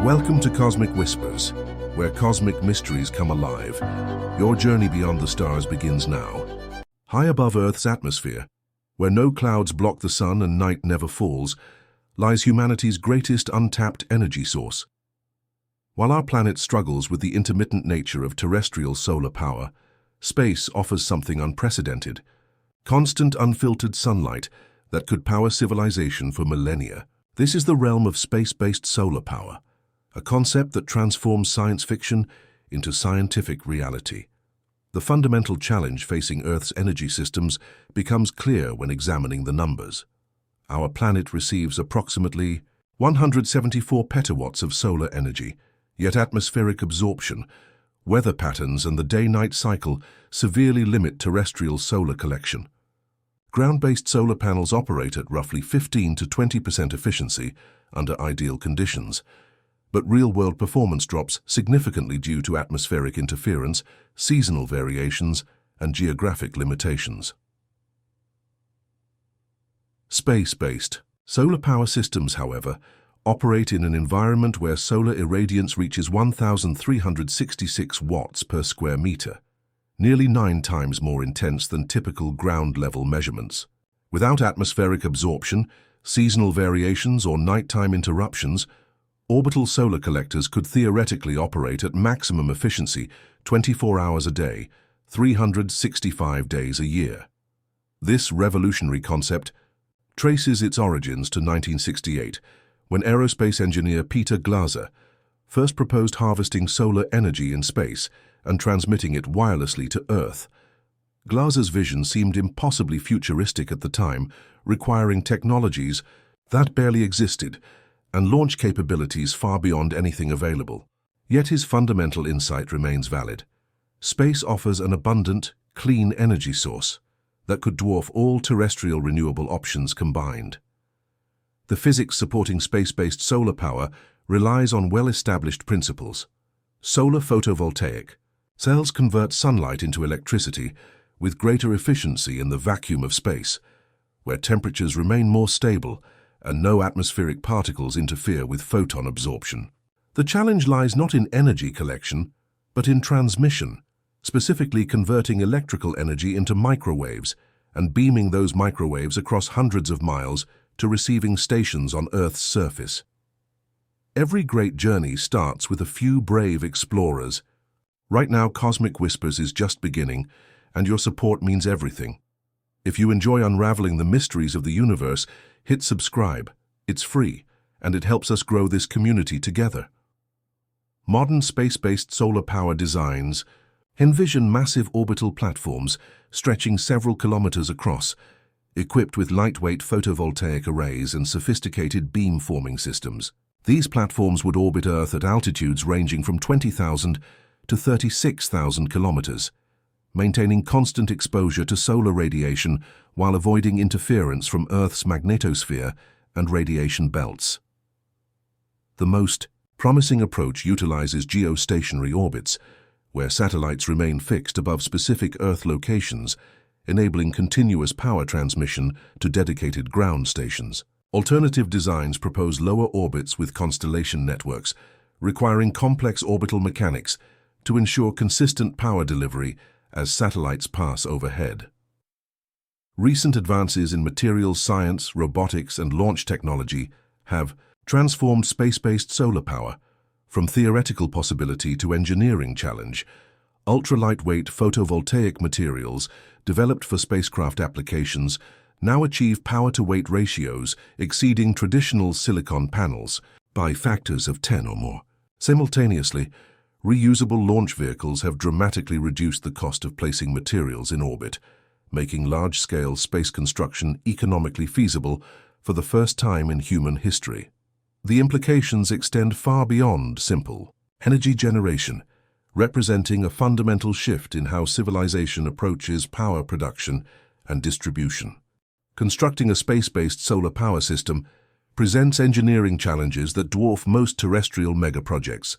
Welcome to Cosmic Whispers, where cosmic mysteries come alive. Your journey beyond the stars begins now. High above Earth's atmosphere, where no clouds block the sun and night never falls, lies humanity's greatest untapped energy source. While our planet struggles with the intermittent nature of terrestrial solar power, space offers something unprecedented: constant, unfiltered sunlight that could power civilization for millennia. This is the realm of space-based solar power, a concept that transforms science fiction into scientific reality. The fundamental challenge facing Earth's energy systems becomes clear when examining the numbers. Our planet receives approximately 174 petawatts of solar energy, yet atmospheric absorption, weather patterns, and the day-night cycle severely limit terrestrial solar collection. Ground-based solar panels operate at roughly 15 to 20% efficiency under ideal conditions, but real-world performance drops significantly due to atmospheric interference, seasonal variations, and geographic limitations. Space-based solar power systems, however, operate in an environment where solar irradiance reaches 1,366 watts per square meter, nearly 9 times more intense than typical ground-level measurements. Without atmospheric absorption, seasonal variations, or nighttime interruptions, orbital solar collectors could theoretically operate at maximum efficiency 24 hours a day, 365 days a year. This revolutionary concept traces its origins to 1968, when aerospace engineer Peter Glaser first proposed harvesting solar energy in space and transmitting it wirelessly to Earth. Glaser's vision seemed impossibly futuristic at the time, requiring technologies that barely existed and launch capabilities far beyond anything available. Yet his fundamental insight remains valid. Space offers an abundant, clean energy source that could dwarf all terrestrial renewable options combined. The physics supporting space-based solar power relies on well-established principles. Solar photovoltaic cells convert sunlight into electricity with greater efficiency in the vacuum of space, where temperatures remain more stable and no atmospheric particles interfere with photon absorption. The challenge lies not in energy collection, but in transmission, specifically converting electrical energy into microwaves and beaming those microwaves across hundreds of miles to receiving stations on Earth's surface. Every great journey starts with a few brave explorers. Right now, Cosmic Whispers is just beginning, and your support means everything. If you enjoy unraveling the mysteries of the universe, hit subscribe. It's free, and it helps us grow this community together. Modern space-based solar power designs envision massive orbital platforms stretching several kilometers across, equipped with lightweight photovoltaic arrays and sophisticated beam-forming systems. These platforms would orbit Earth at altitudes ranging from 20,000 to 36,000 kilometers, maintaining constant exposure to solar radiation while avoiding interference from Earth's magnetosphere and radiation belts. The most promising approach utilizes geostationary orbits, where satellites remain fixed above specific Earth locations, enabling continuous power transmission to dedicated ground stations. Alternative designs propose lower orbits with constellation networks, requiring complex orbital mechanics to ensure consistent power delivery as satellites pass overhead. Recent advances in materials science, robotics, and launch technology have transformed space-based solar power from theoretical possibility to engineering challenge. Ultra-lightweight photovoltaic materials developed for spacecraft applications now achieve power-to-weight ratios exceeding traditional silicon panels by factors of 10 or more. Simultaneously, reusable launch vehicles have dramatically reduced the cost of placing materials in orbit, making large-scale space construction economically feasible for the first time in human history. The implications extend far beyond simple energy generation, representing a fundamental shift in how civilization approaches power production and distribution. Constructing a space-based solar power system presents engineering challenges that dwarf most terrestrial megaprojects.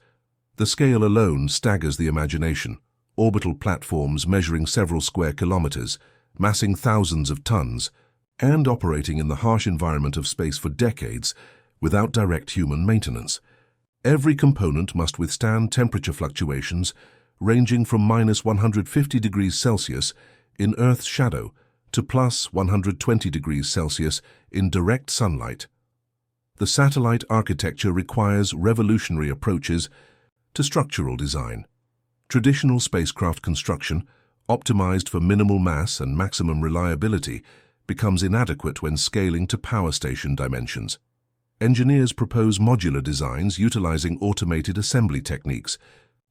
The scale alone staggers the imagination. Orbital platforms measuring several square kilometers, massing thousands of tons, and operating in the harsh environment of space for decades without direct human maintenance. Every component must withstand temperature fluctuations ranging from -150 degrees Celsius in Earth's shadow to +120 degrees Celsius in direct sunlight. The satellite architecture requires revolutionary approaches to structural design. Traditional spacecraft construction, optimized for minimal mass and maximum reliability, becomes inadequate when scaling to power station dimensions. Engineers propose modular designs utilizing automated assembly techniques,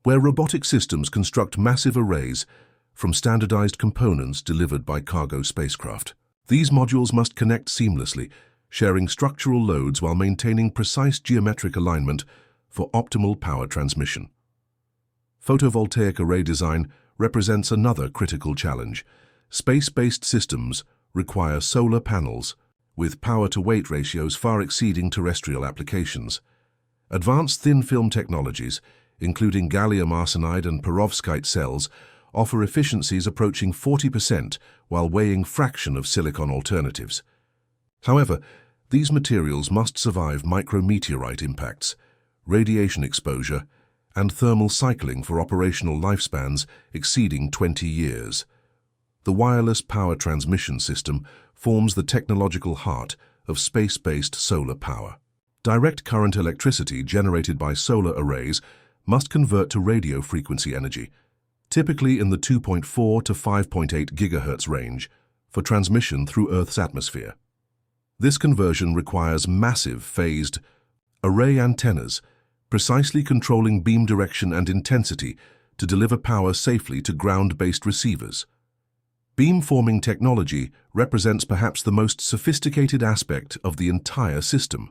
where robotic systems construct massive arrays from standardized components delivered by cargo spacecraft. These modules must connect seamlessly, sharing structural loads while maintaining precise geometric alignment for optimal power transmission. Photovoltaic array design represents another critical challenge. Space-based systems require solar panels, with power-to-weight ratios far exceeding terrestrial applications. Advanced thin-film technologies, including gallium arsenide and perovskite cells, offer efficiencies approaching 40% while weighing fraction of silicon alternatives. However, these materials must survive micrometeorite impacts, radiation exposure, and thermal cycling for operational lifespans exceeding 20 years. The wireless power transmission system forms the technological heart of space-based solar power. Direct current electricity generated by solar arrays must convert to radio frequency energy, typically in the 2.4 to 5.8 GHz range, for transmission through Earth's atmosphere. This conversion requires massive phased array antennas, precisely controlling beam direction and intensity to deliver power safely to ground-based receivers. Beamforming technology represents perhaps the most sophisticated aspect of the entire system.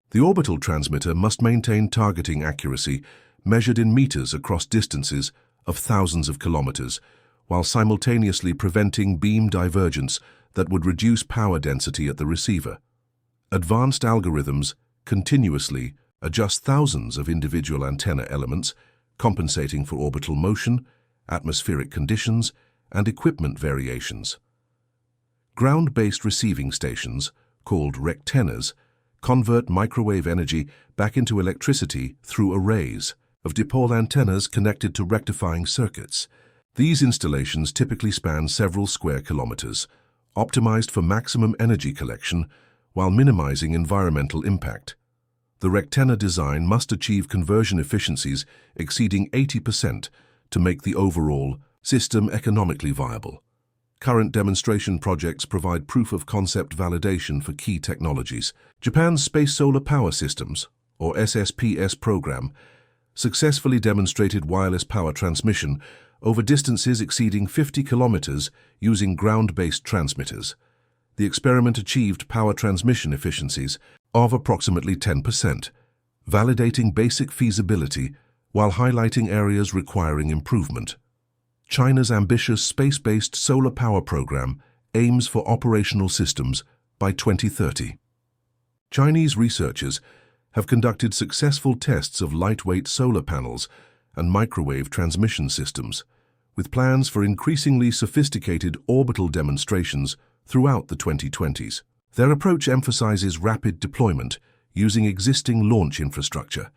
The orbital transmitter must maintain targeting accuracy measured in meters across distances of thousands of kilometers, while simultaneously preventing beam divergence that would reduce power density at the receiver. Advanced algorithms continuously adjust thousands of individual antenna elements, compensating for orbital motion, atmospheric conditions, and equipment variations. Ground-based receiving stations, called rectennas, convert microwave energy back into electricity through arrays of dipole antennas connected to rectifying circuits. These installations typically span several square kilometers, optimized for maximum energy collection while minimizing environmental impact. The rectenna design must achieve conversion efficiencies exceeding 80% to make the overall system economically viable. Current demonstration projects provide proof-of-concept validation for key technologies. Japan's Space Solar Power Systems, or SSPS program, successfully demonstrated wireless power transmission over distances exceeding 50 kilometers using ground-based transmitters. The experiment achieved power transmission efficiencies of approximately 10%, validating basic feasibility while highlighting areas requiring improvement. China's ambitious space-based solar power program aims for operational systems by 2030. Chinese researchers have conducted successful tests of lightweight solar panels and microwave transmission systems, with plans for increasingly sophisticated orbital demonstrations throughout the 2020s. Their approach emphasizes rapid deployment using existing launch infrastructure,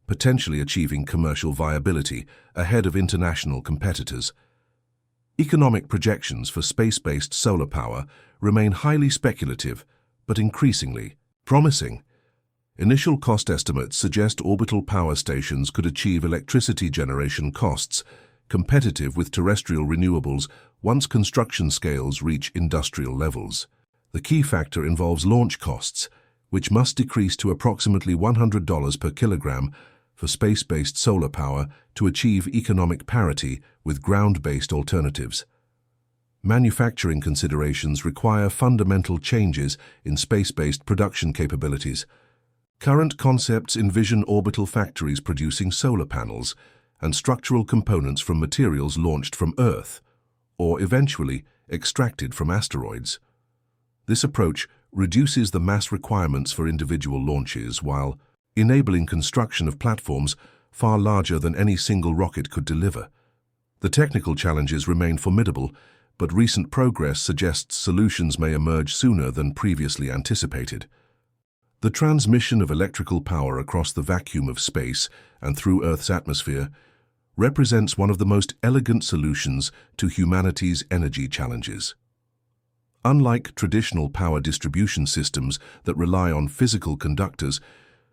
potentially achieving commercial viability ahead of international competitors. Economic projections for space-based solar power remain highly speculative, but increasingly promising. Initial cost estimates suggest orbital power stations could achieve electricity generation costs competitive with terrestrial renewables once construction scales reach industrial levels. The key factor involves launch costs, which must decrease to approximately $100 per kilogram for space-based solar power to achieve economic parity with ground-based alternatives. Manufacturing considerations require fundamental changes in space-based production capabilities. Current concepts envision orbital factories producing solar panels and structural components from materials launched from Earth, or eventually extracted from asteroids. This approach reduces the mass requirements for individual launches while enabling construction of platforms far larger than any single rocket could deliver. The technical challenges remain formidable, but recent progress suggests solutions may emerge sooner than previously anticipated. The transmission of electrical power across the vacuum of space and through Earth's atmosphere represents one of the most elegant solutions to humanity's energy challenges. Unlike traditional power distribution systems that rely on physical conductors,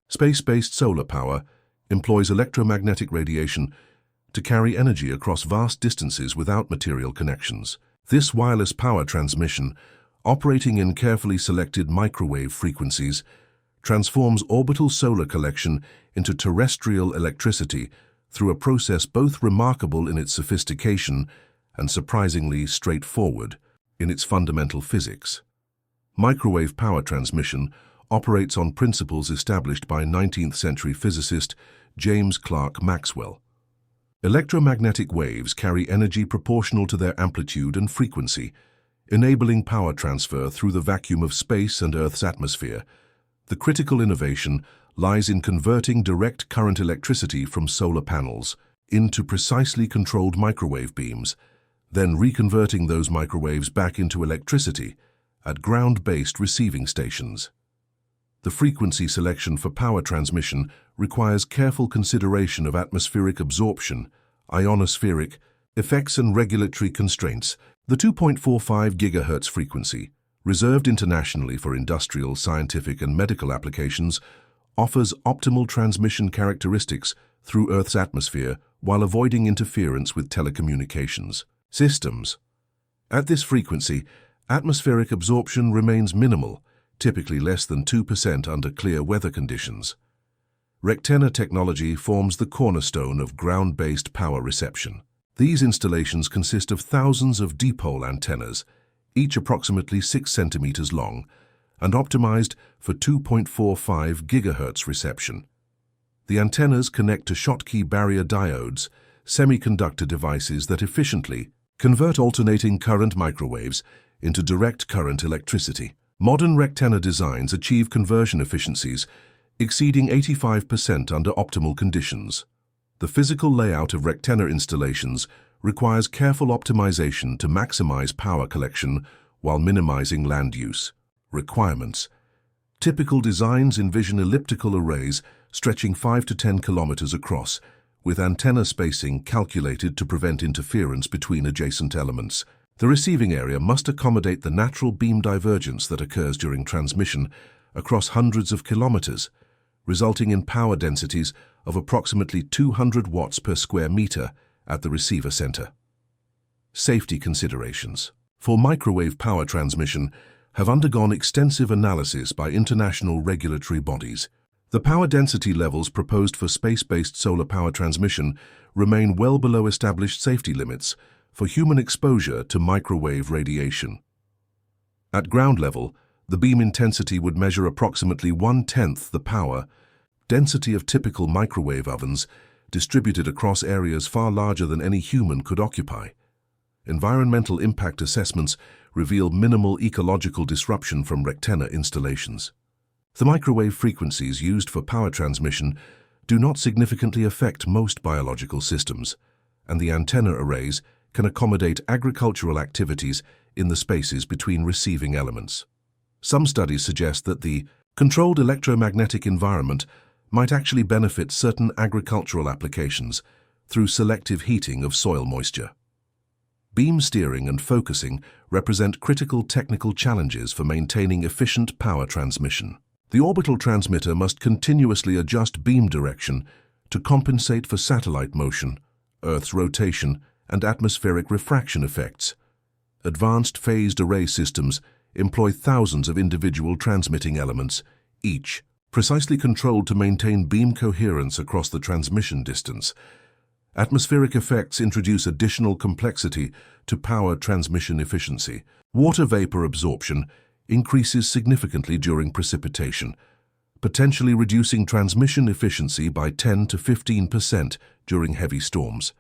space-based solar power employs electromagnetic radiation to carry energy across vast distances without material connections. This wireless power transmission, operating in carefully selected microwave frequencies, transforms orbital solar collection into terrestrial electricity through a process both remarkable in its sophistication and surprisingly straightforward in its fundamental physics. Microwave power transmission operates on principles established by 19th-century physicist James Clerk Maxwell. Electromagnetic waves carry energy proportional to their amplitude and frequency, enabling power transfer through the vacuum of space and Earth's atmosphere. The critical innovation lies in converting direct current electricity from solar panels into precisely controlled microwave beams, then reconverting those microwaves back into electricity at ground-based receiving stations. The frequency selection for power transmission requires careful consideration of atmospheric absorption, ionospheric effects and regulatory constraints. The 2.45 GHz frequency, reserved internationally for industrial, scientific and medical applications, offers optimal transmission characteristics through Earth's atmosphere while avoiding interference with telecommunications systems. At this frequency, atmospheric absorption remains minimal, typically less than 2% under clear weather conditions. Rectenna technology forms the cornerstone of ground-based power reception. These installations consist of thousands of dipole antennas, each approximately 6 centimeters long, and optimized for 2.45 GHz reception. The antennas connect to Schottky barrier diodes, semiconductor devices that efficiently convert alternating current microwaves into direct current electricity. Modern rectenna designs achieve conversion efficiencies exceeding 85% under optimal conditions. The physical layout of rectenna installations requires careful optimization to maximize power collection while minimizing land use requirements. Typical designs envision elliptical arrays stretching 5 to 10 kilometers across, with antenna spacing calculated to prevent interference between adjacent elements. The receiving area must accommodate the natural beam divergence that occurs during transmission across hundreds of kilometers, resulting in power densities of approximately 200 watts per square meter at the receiver center. Safety considerations for microwave power transmission have undergone extensive analysis by international regulatory bodies. The power density levels proposed for space-based solar power transmission remain well below established safety limits for human exposure to microwave radiation. At ground level, the beam intensity would measure approximately 1/10 the power density of typical microwave ovens, distributed across areas far larger than any human could occupy. Environmental impact assessments reveal minimal ecological disruption from rectenna installations. The microwave frequencies used for power transmission do not significantly affect most biological systems, and the antenna arrays can accommodate agricultural activities in the spaces between receiving elements. Some studies suggest that the controlled electromagnetic environment might actually benefit certain agricultural applications through selective heating of soil moisture. Beam steering and focusing represent critical technical challenges for maintaining efficient power transmission. The orbital transmitter must continuously adjust beam direction to compensate for satellite motion, Earth's rotation, and atmospheric refraction effects. Advanced phased array systems employ thousands of individual transmitting elements, each precisely controlled to maintain beam coherence across the transmission distance. Atmospheric effects introduce additional complexity to power transmission efficiency. Water vapor absorption increases significantly during precipitation, potentially reducing transmission efficiency by 10 to 15% during heavy storms.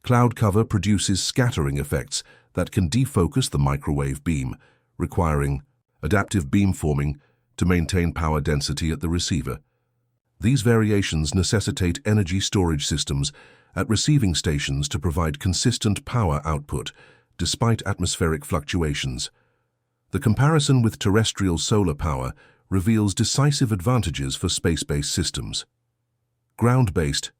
Cloud cover produces scattering effects that can defocus the microwave beam, requiring adaptive beamforming to maintain power density at the receiver. These variations necessitate energy storage systems at receiving stations to provide consistent power output despite atmospheric fluctuations. The comparison with terrestrial solar power reveals decisive advantages for space-based systems. Ground-based,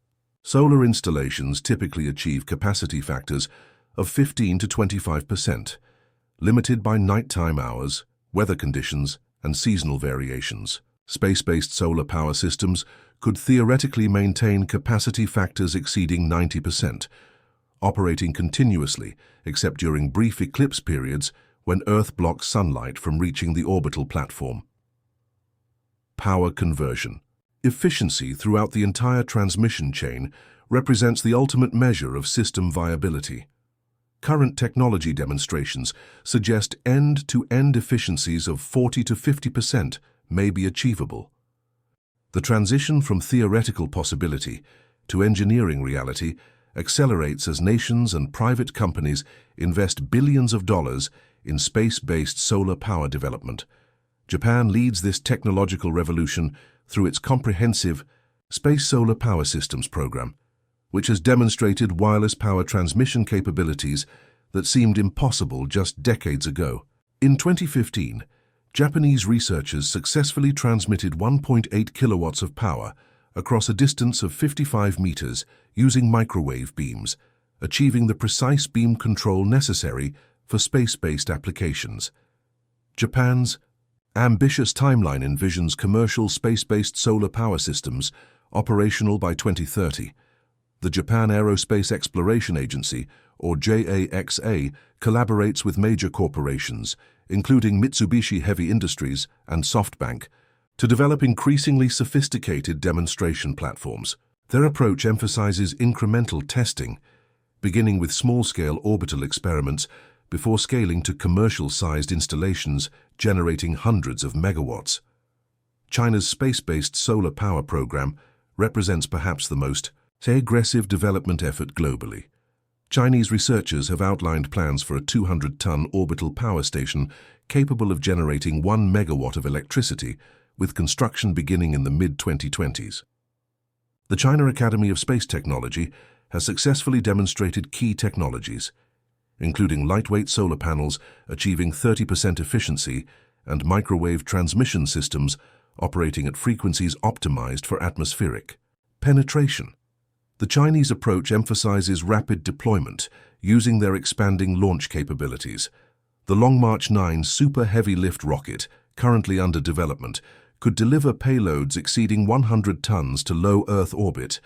solar installations typically achieve capacity factors of 15 to 25%, limited by nighttime hours, weather conditions, and seasonal variations. Space-based solar power systems could theoretically maintain capacity factors exceeding 90%, operating continuously except during brief eclipse periods when Earth blocks sunlight from reaching the orbital platform. Power conversion. Efficiency throughout the entire transmission chain represents the ultimate measure of system viability. Current technology demonstrations suggest end-to-end efficiencies of 40 to 50% may be achievable. The transition from theoretical possibility to engineering reality accelerates as nations and private companies invest billions of dollars in space-based solar power development. Japan leads this technological revolution through its comprehensive Space Solar Power Systems program, which has demonstrated wireless power transmission capabilities that seemed impossible just decades ago. In 2015, Japanese researchers successfully transmitted 1.8 kilowatts of power across a distance of 55 meters using microwave beams, achieving the precise beam control necessary for space-based applications. Japan's ambitious timeline envisions commercial space-based solar power systems operational by 2030. The Japan Aerospace Exploration Agency, or JAXA, collaborates with major corporations, including Mitsubishi Heavy Industries and SoftBank, to develop increasingly sophisticated demonstration platforms. Their approach emphasizes incremental testing, beginning with small-scale orbital experiments before scaling to commercial-sized installations generating hundreds of megawatts. China's space-based solar power program represents perhaps the most aggressive development effort globally. Chinese researchers have outlined plans for a 200-ton orbital power station capable of generating 1 megawatt of electricity, with construction beginning in the mid-2020s. The China Academy of Space Technology has successfully demonstrated key technologies, including lightweight solar panels achieving 30% efficiency and microwave transmission systems operating at frequencies optimized for atmospheric penetration. The Chinese approach emphasizes rapid deployment using their expanding launch capabilities. The Long March 9 super heavy lift rocket, currently under development, could deliver payloads exceeding 100 tons to low Earth orbit,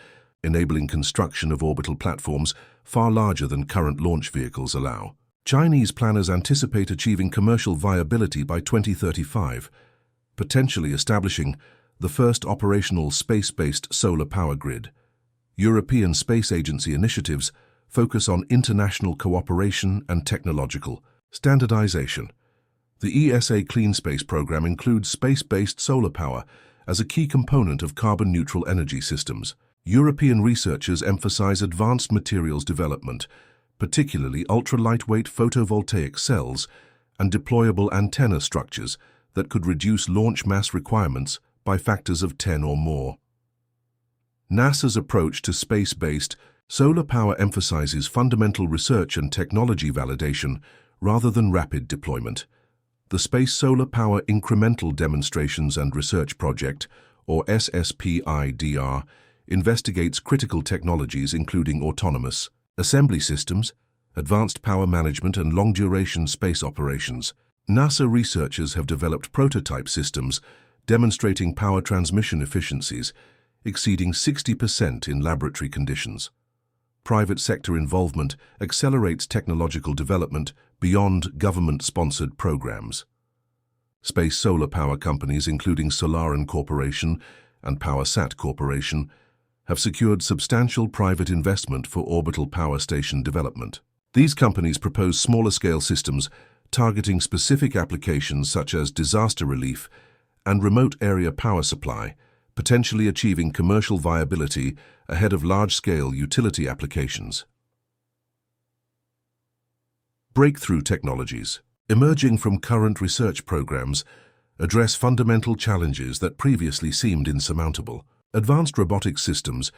enabling construction of orbital platforms far larger than current launch vehicles allow. Chinese planners anticipate achieving commercial viability by 2035, potentially establishing the first operational space-based solar power grid. European Space Agency initiatives focus on international cooperation and technological standardization. The ESA Clean Space program includes space-based solar power as a key component of carbon-neutral energy systems. European researchers emphasize advanced materials development, particularly ultra-lightweight photovoltaic cells and deployable antenna structures that could reduce launch mass requirements by factors of 10 or more. NASA's approach to space-based solar power emphasizes fundamental research and technology validation rather than rapid deployment. The Space Solar Power Incremental Demonstrations and Research Project, or SSPIDR, investigates critical technologies including autonomous assembly systems, advanced power management, and long-duration space operations. NASA researchers have developed prototype systems demonstrating power transmission efficiencies exceeding 60% in laboratory conditions. Private sector involvement accelerates technological development beyond government-sponsored programs. Space solar power companies including Solaran Corporation and PowerSat Corporation have secured substantial private investment for orbital power station development. These companies propose smaller-scale systems targeting specific applications such as disaster relief and remote area power supply, potentially achieving commercial viability ahead of large-scale utility applications. Breakthrough technologies emerging from current research programs address fundamental challenges that previously seemed insurmountable. Advanced robotic systems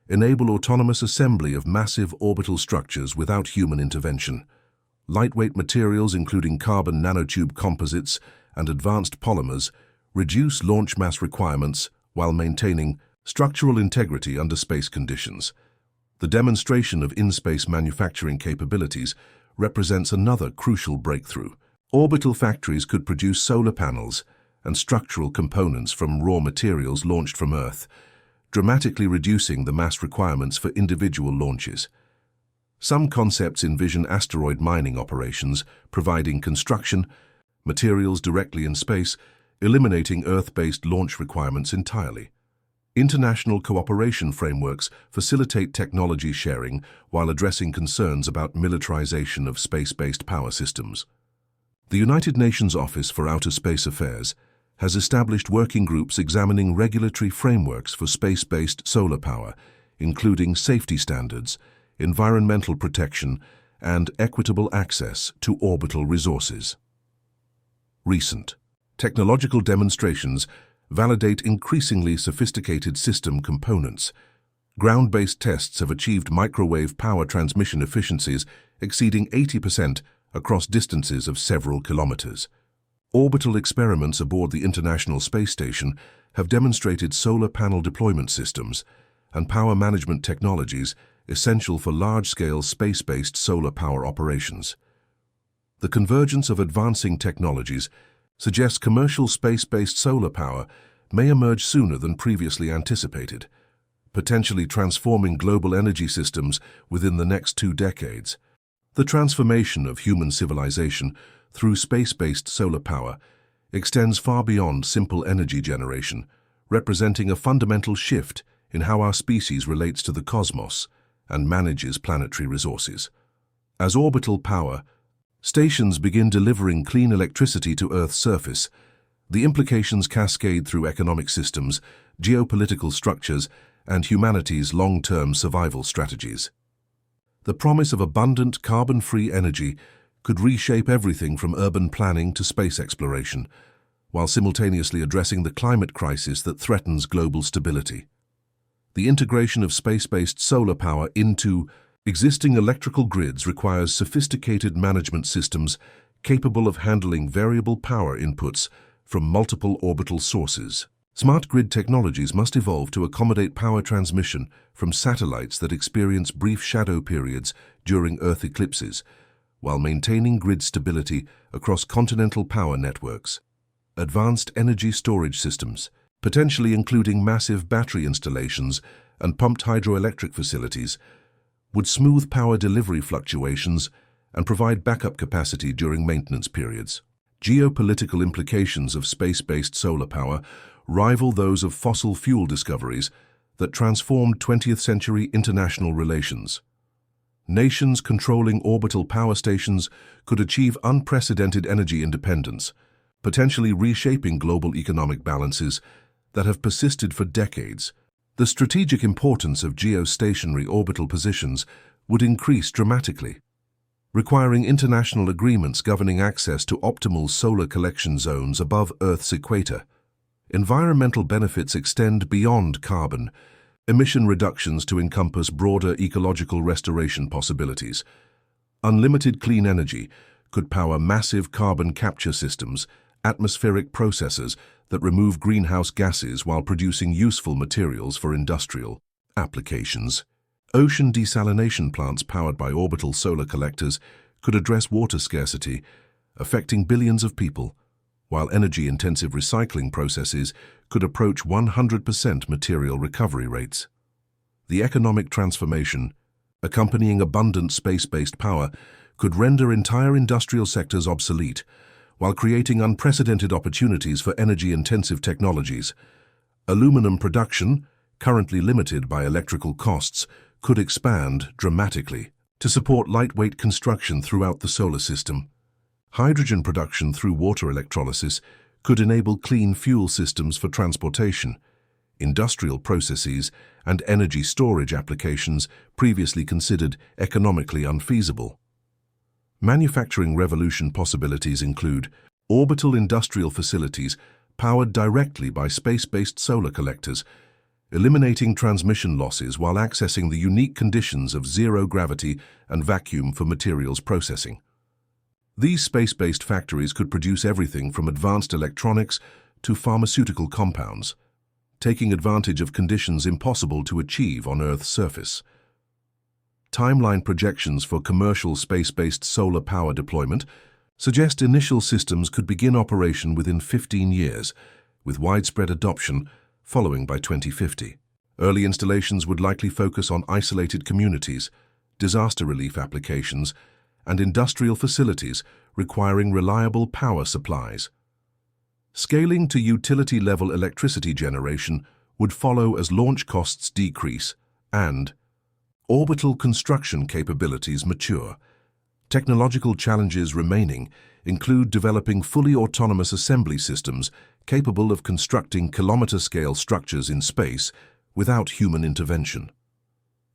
enable autonomous assembly of massive orbital structures without human intervention. Lightweight materials including carbon nanotube composites and advanced polymers reduce launch mass requirements while maintaining structural integrity under space conditions. The demonstration of in-space manufacturing capabilities represents another crucial breakthrough. Orbital factories could produce solar panels and structural components from raw materials launched from Earth, dramatically reducing the mass requirements for individual launches. Some concepts envision asteroid mining operations, providing construction materials directly in space, eliminating Earth-based launch requirements entirely. International cooperation frameworks facilitate technology sharing while addressing concerns about militarization of space-based power systems. The United Nations Office for Outer Space Affairs has established working groups examining regulatory frameworks for space-based solar power, including safety standards, environmental protection, and equitable access to orbital resources. Recent technological demonstrations validate increasingly sophisticated system components. Ground-based tests have achieved microwave power transmission efficiencies exceeding 80% across distances of several kilometers. Orbital experiments aboard the International Space Station have demonstrated solar panel deployment systems and power management technologies essential for large-scale space-based solar power operations. The convergence of advancing technologies suggests commercial space-based solar power may emerge sooner than previously anticipated, potentially transforming global energy systems within the next 2 decades. The transformation of human civilization through space-based solar power extends far beyond simple energy generation, representing a fundamental shift in how our species relates to the cosmos and manages planetary resources. As orbital power stations begin delivering clean electricity to Earth's surface, the implications cascade through economic systems, geopolitical structures, and humanity's long-term survival strategies. The promise of abundant, carbon-free energy could reshape everything from urban planning to space exploration, while simultaneously addressing the climate crisis that threatens global stability. The integration of space-based solar power into existing electrical grids requires sophisticated management systems capable of handling variable power inputs from multiple orbital sources. Smart grid technologies must evolve to accommodate power transmission from satellites that experience brief shadow periods during Earth eclipses, while maintaining grid stability across continental power networks. Advanced energy storage systems, potentially including massive battery installations and pumped hydroelectric facilities, would smooth power delivery fluctuations and provide backup capacity during maintenance periods. Geopolitical implications of space-based solar power rival those of fossil fuel discoveries that transformed 20th-century international relations. Nations controlling orbital power stations could achieve unprecedented energy independence, potentially reshaping global economic balances that have persisted for decades. The strategic importance of geostationary orbital positions would increase dramatically, requiring international agreements governing access to optimal solar collection zones above Earth's equator. Environmental benefits extend beyond carbon emission reductions to encompass broader ecological restoration possibilities. Unlimited clean energy could power massive carbon capture systems, atmospheric processors that remove greenhouse gases while producing useful materials for industrial applications. Ocean desalination plants powered by orbital solar collectors could address water scarcity, affecting billions of people, while energy-intensive recycling processes could approach 100% material recovery rates. The economic transformation, accompanying abundant space-based power, could render entire industrial sectors obsolete, while creating unprecedented opportunities for energy-intensive technologies. Aluminum production, currently limited by electrical costs, could expand dramatically to support lightweight construction throughout the solar system. Hydrogen production through water electrolysis could enable clean fuel systems for transportation, industrial processes, and energy storage applications previously considered economically unfeasible. Manufacturing revolution possibilities include orbital industrial facilities powered directly by space-based solar collectors, eliminating transmission losses while accessing the unique conditions of zero gravity and vacuum for materials processing. These space-based factories could produce everything from advanced electronics to pharmaceutical compounds, taking advantage of conditions impossible to achieve on Earth's surface. Timeline projections for commercial space-based solar power deployment suggest initial systems could begin operation within 15 years, with widespread adoption following by 2050. Early installations would likely focus on isolated communities, disaster relief applications, and industrial facilities requiring reliable power supplies. Scaling to utility-level electricity generation would follow as launch costs decrease and orbital construction capabilities mature. Technological challenges remaining include developing fully autonomous assembly systems capable of constructing kilometer-scale structures in space without human intervention.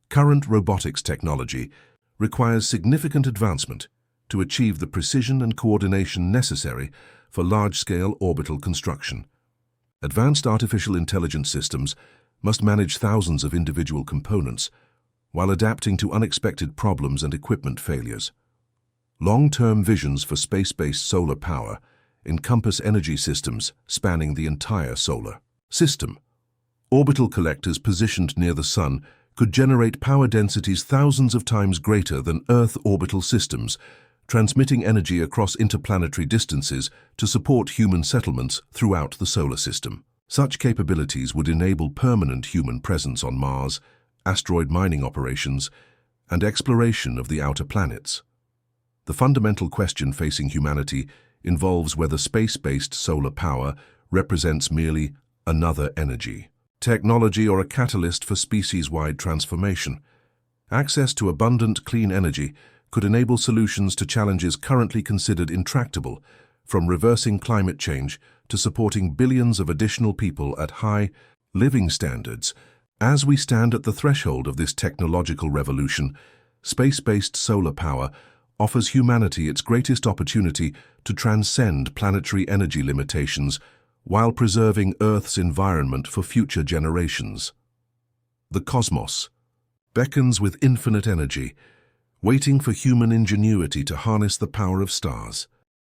Current robotics technology requires significant advancement to achieve the precision and coordination necessary for large-scale orbital construction. Advanced artificial intelligence systems must manage thousands of individual components while adapting to unexpected problems and equipment failures. Long-term visions for space-based solar power encompass energy systems spanning the entire solar system. Orbital collectors positioned near the Sun could generate power densities thousands of times greater than Earth orbital systems, transmitting energy across interplanetary distances to support human settlements throughout the solar system. Such capabilities would enable permanent human presence on Mars, asteroid mining operations, and exploration of the outer planets. The fundamental question facing humanity involves whether space-based solar power represents merely another energy technology or a catalyst for species-wide transformation. Access to abundant, clean energy could enable solutions to challenges currently considered intractable, from reversing climate change to supporting billions of additional people at high living standards. As we stand at the threshold of this technological revolution, space-based solar power offers humanity its greatest opportunity to transcend planetary energy limitations while preserving Earth's environment for future generations. The cosmos beckons with infinite energy, waiting for human ingenuity to harness the power of stars.